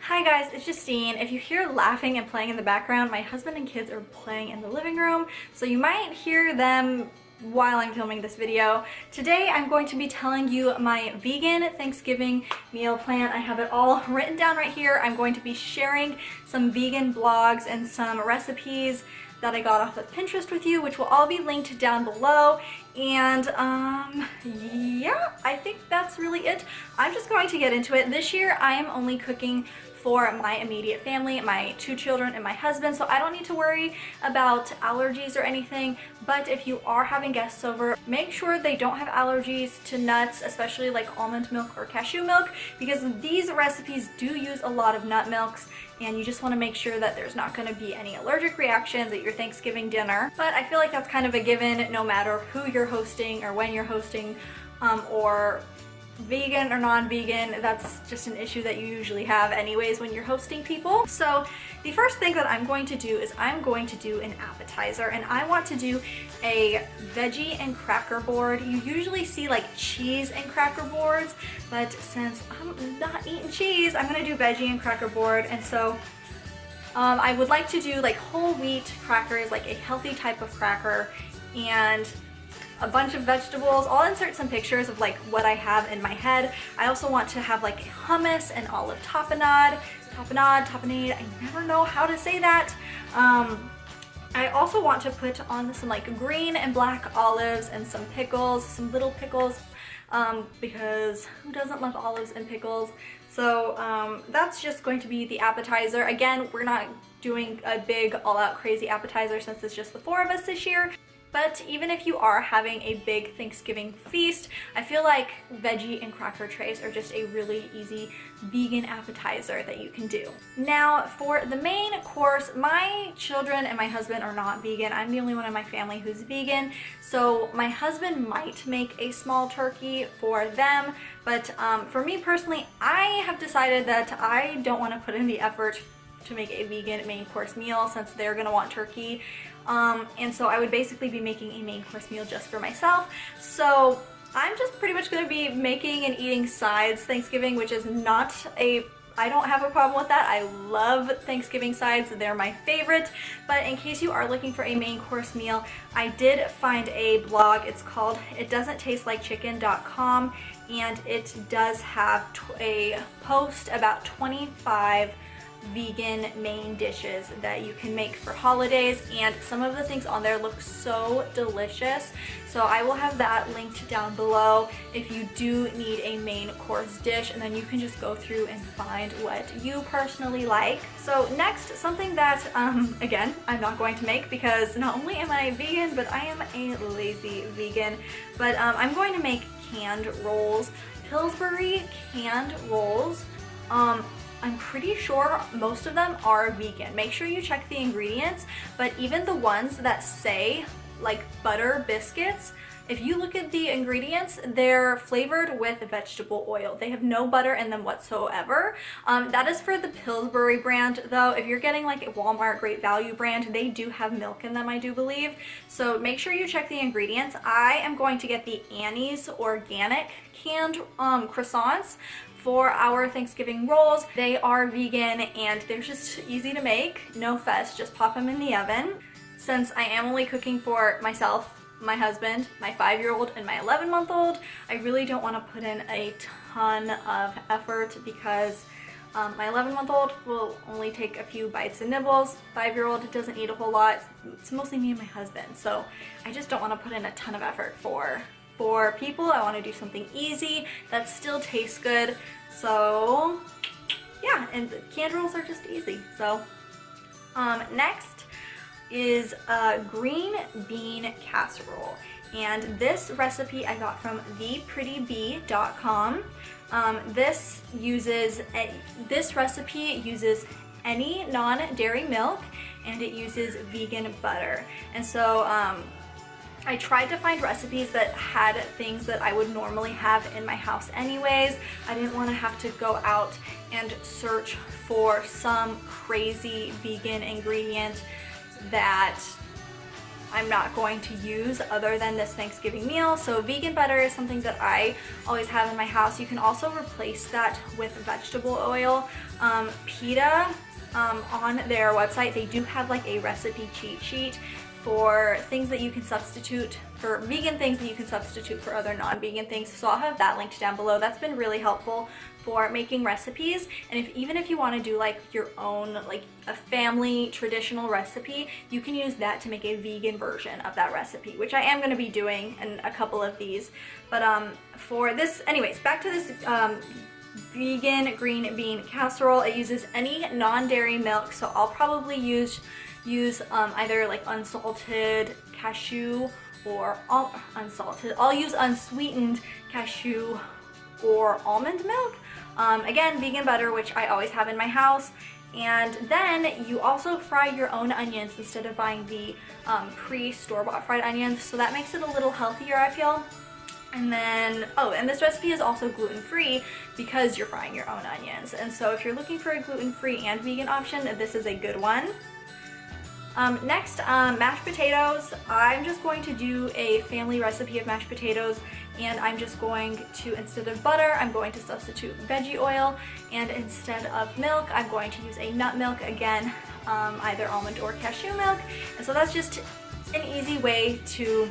Hi guys, it's Justine. If you hear laughing and playing in the background, my husband and kids are playing in the living room, so you might hear them while I'm filming this video. Today I'm going to be telling you my vegan Thanksgiving meal plan. I have it all written down right here. I'm going to be sharing some vegan blogs and some recipes that I got off of Pinterest with you, which will all be linked down below. And yeah, I think that's really it. I'm just going to get into it. This year I am only cooking for my immediate family, my 2 children and my husband, so I don't need to worry about allergies or anything. But if you are having guests over, make sure they don't have allergies to nuts, especially like almond milk or cashew milk, because these recipes do use a lot of nut milks, and you just want to make sure that there's not going to be any allergic reactions at your Thanksgiving dinner. But I feel like that's kind of a given no matter who you're hosting or when you're hosting, or vegan or non-vegan. That's just an issue that you usually have anyways when you're hosting people. So the first thing that I'm going to do is I'm going to do an appetizer, and I want to do a veggie and cracker board. You usually see like cheese and cracker boards, but since I'm not eating cheese, I'm gonna do veggie and cracker board. And so I would like to do like whole wheat crackers, like a healthy type of cracker, and a bunch of vegetables. I'll insert some pictures of like what I have in my head. I also want to have like hummus and olive tapenade, I never know how to say that. I also want to put on some like green and black olives and some pickles, some little pickles, because who doesn't love olives and pickles? So that's just going to be the appetizer. Again, we're not doing a big all-out crazy appetizer since it's just the 4 of us this year. But even if you are having a big Thanksgiving feast, I feel like veggie and cracker trays are just a really easy vegan appetizer that you can do. Now for the main course, my children and my husband are not vegan. I'm the only one in my family who's vegan. So my husband might make a small turkey for them. But for me personally, I have decided that I don't want to put in the effort to make a vegan main course meal since they're gonna want turkey. And so I would basically be making a main course meal just for myself. So I'm just pretty much gonna be making and eating sides Thanksgiving, which is not I don't have a problem with that. I love Thanksgiving sides, they're my favorite. But in case you are looking for a main course meal, I did find a blog. It's called itdoesn'ttastelikechicken.com, and it does have a post about 25 vegan main dishes that you can make for holidays, and some of the things on there look so delicious. So I will have that linked down below if you do need a main course dish, and then you can just go through and find what you personally like. So next, something that again I'm not going to make because not only am I vegan, but I am a lazy vegan. But I'm going to make canned rolls, Pillsbury canned rolls. I'm pretty sure most of them are vegan. Make sure you check the ingredients, but even the ones that say like butter biscuits, if you look at the ingredients, they're flavored with vegetable oil. They have no butter in them whatsoever. That is for the Pillsbury brand though. If you're getting like a Walmart Great Value brand, they do have milk in them, I do believe. So make sure you check the ingredients. I am going to get the Annie's organic canned croissants for our Thanksgiving rolls. They are vegan and they're just easy to make, no fuss, just pop them in the oven. Since I am only cooking for myself, my husband, my 5-year-old, and my 11-month-old, I really don't want to put in a ton of effort because my 11-month-old will only take a few bites and nibbles. 5-year-old doesn't eat a whole lot. It's mostly me and my husband, so I just don't want to put in a ton of effort for people. I want to do something easy that still tastes good. So yeah, and the canned rolls are just easy. So next is green bean casserole, and this recipe I got from theprettybee.com. This recipe uses any non-dairy milk, and it uses vegan butter. And so I tried to find recipes that had things that I would normally have in my house anyways. I didn't want to have to go out and search for some crazy vegan ingredient that I'm not going to use other than this Thanksgiving meal. So vegan butter is something that I always have in my house. You can also replace that with vegetable oil. PETA, on their website, they do have like a recipe cheat sheet for things that you can substitute, for vegan things that you can substitute for other non-vegan things. So I'll have that linked down below. That's been really helpful for making recipes. And even if you want to do like your own, like a family traditional recipe, you can use that to make a vegan version of that recipe, which I am going to be doing in a couple of these. But for this, anyways, back to this vegan green bean casserole. It uses any non-dairy milk, so I'll probably use either like unsalted cashew or unsalted. I'll use unsweetened cashew or almond milk. Again, vegan butter, which I always have in my house. And then you also fry your own onions instead of buying the pre-store-bought fried onions. So that makes it a little healthier, I feel. And then, oh, and this recipe is also gluten-free because you're frying your own onions. And so if you're looking for a gluten-free and vegan option, this is a good one. Next, mashed potatoes. I'm just going to do a family recipe of mashed potatoes, and I'm just going to, instead of butter, I'm going to substitute veggie oil, and instead of milk, I'm going to use a nut milk, again, either almond or cashew milk. And so that's just an easy way to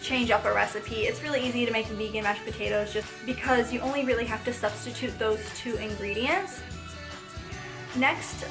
change up a recipe. It's really easy to make vegan mashed potatoes just because you only really have to substitute those two ingredients. Next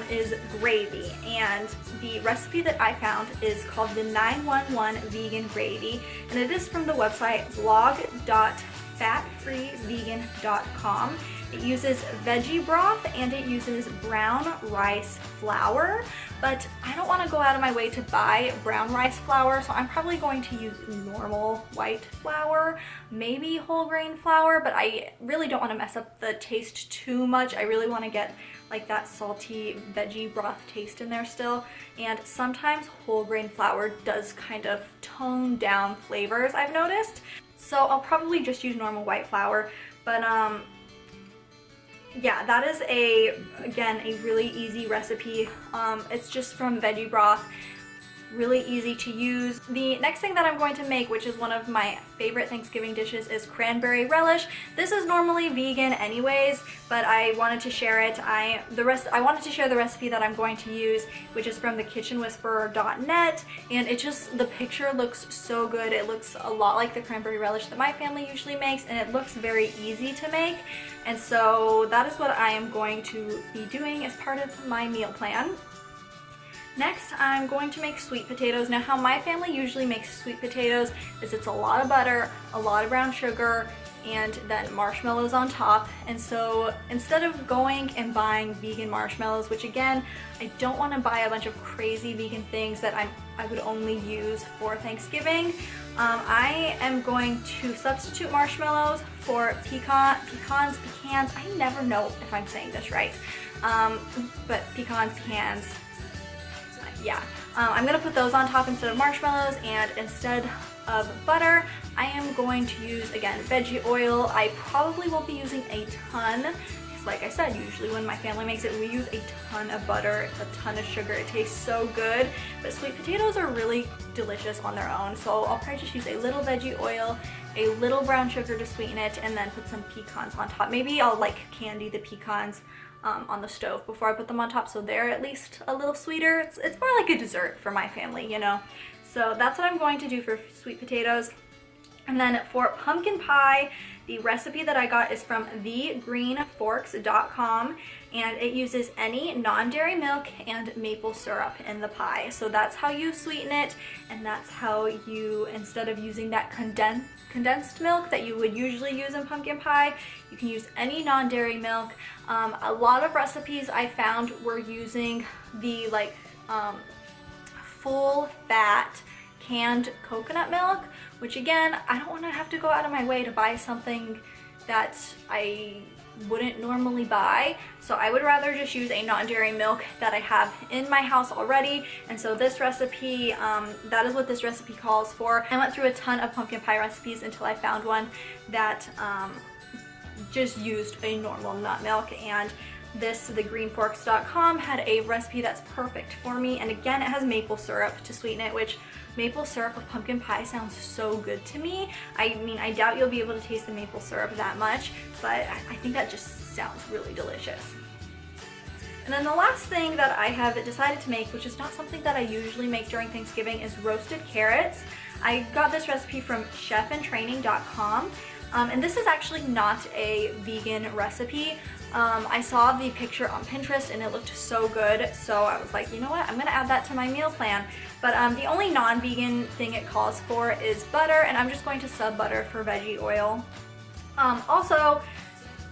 is gravy, and the recipe that I found is called the 911 Vegan Gravy, and it is from the website blog.fatfreevegan.com. It uses veggie broth and it uses brown rice flour, but I don't want to go out of my way to buy brown rice flour, so I'm probably going to use normal white flour, maybe whole grain flour, but I really don't want to mess up the taste too much. I really want to get like that salty veggie broth taste in there still, and sometimes whole grain flour does kind of tone down flavors, I've noticed. So I'll probably just use normal white flour, but yeah, that is again a really easy recipe. It's just from veggie broth, really easy to use. The next thing that I'm going to make, which is one of my favorite Thanksgiving dishes, is cranberry relish. This is normally vegan anyways, but I wanted to share it. I wanted to share the recipe that I'm going to use, which is from thekitchenwhisperer.net, and the picture looks so good. It looks a lot like the cranberry relish that my family usually makes, and it looks very easy to make. And so that is what I am going to be doing as part of my meal plan. Next, I'm going to make sweet potatoes. Now, how my family usually makes sweet potatoes is it's a lot of butter, a lot of brown sugar, and then marshmallows on top. And so instead of going and buying vegan marshmallows, which again, I don't want to buy a bunch of crazy vegan things that I would only use for Thanksgiving, I am going to substitute marshmallows for pecans, I never know if I'm saying this right, but pecans, yeah. I'm gonna put those on top instead of marshmallows, and instead of butter, I am going to use, again, veggie oil. I probably won't be using a ton, because like I said, usually when my family makes it, we use a ton of butter, a ton of sugar. It tastes so good, but sweet potatoes are really delicious on their own, so I'll probably just use a little veggie oil, a little brown sugar to sweeten it, and then put some pecans on top. Maybe I'll like candy the pecans on the stove before I put them on top, so they're at least a little sweeter. It's more like a dessert for my family, you know. So that's what I'm going to do for sweet potatoes. And then for pumpkin pie, the recipe that I got is from thegreenforks.com, and it uses any non-dairy milk and maple syrup in the pie. So that's how you sweeten it, and that's how you, instead of using that condensed milk that you would usually use in pumpkin pie, you can use any non-dairy milk. A lot of recipes I found were using the full fat canned coconut milk, which again, I don't want to have to go out of my way to buy something that I wouldn't normally buy, so I would rather just use a non-dairy milk that I have in my house already. And so this recipe, that is what this recipe calls for. I went through a ton of pumpkin pie recipes until I found one that just used a normal nut milk, and thegreenforks.com had a recipe that's perfect for me, and again, it has maple syrup to sweeten it, which maple syrup with pumpkin pie sounds so good to me. I mean, I doubt you'll be able to taste the maple syrup that much, but I think that just sounds really delicious. And then the last thing that I have decided to make, which is not something that I usually make during Thanksgiving, is roasted carrots. I got this recipe from chefandtraining.com, and this is actually not a vegan recipe. I saw the picture on Pinterest and it looked so good, so I was like, you know what, I'm gonna add that to my meal plan. But the only non-vegan thing it calls for is butter, and I'm just going to sub butter for veggie oil. Also,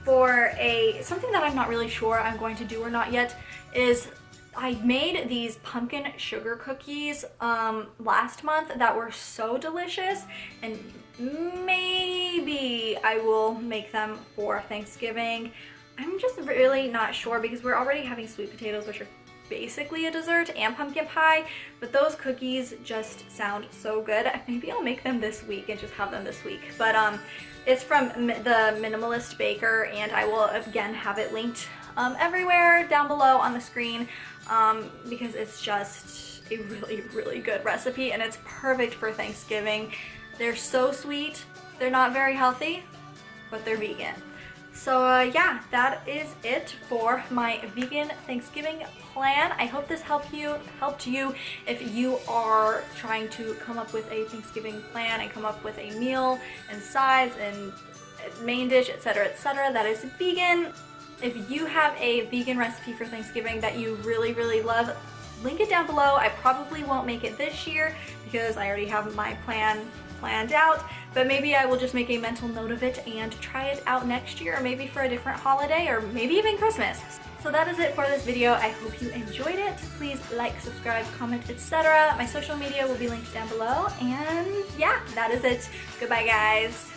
for something that I'm not really sure I'm going to do or not yet is I made these pumpkin sugar cookies last month that were so delicious, and maybe I will make them for Thanksgiving. I'm just really not sure because we're already having sweet potatoes, which are basically a dessert, and pumpkin pie, but those cookies just sound so good. Maybe I'll make them this week and just have them this week. But it's from the Minimalist Baker, and I will again have it linked everywhere down below on the screen because it's just a really good recipe, and it's perfect for Thanksgiving. They're so sweet, they're not very healthy, but they're vegan. So yeah, that is it for my vegan Thanksgiving plan. I hope this helped you if you are trying to come up with a Thanksgiving plan and come up with a meal and sides and main dish, etc., that is vegan. If you have a vegan recipe for Thanksgiving that you really love, link it down below. I probably won't make it this year because I already have my plan planned out, but maybe I will just make a mental note of it and try it out next year, or maybe for a different holiday, or maybe even Christmas. So that is it for this video. I hope you enjoyed it. Please like, subscribe, comment, etc. My social media will be linked down below, and yeah, that is it. Goodbye, guys.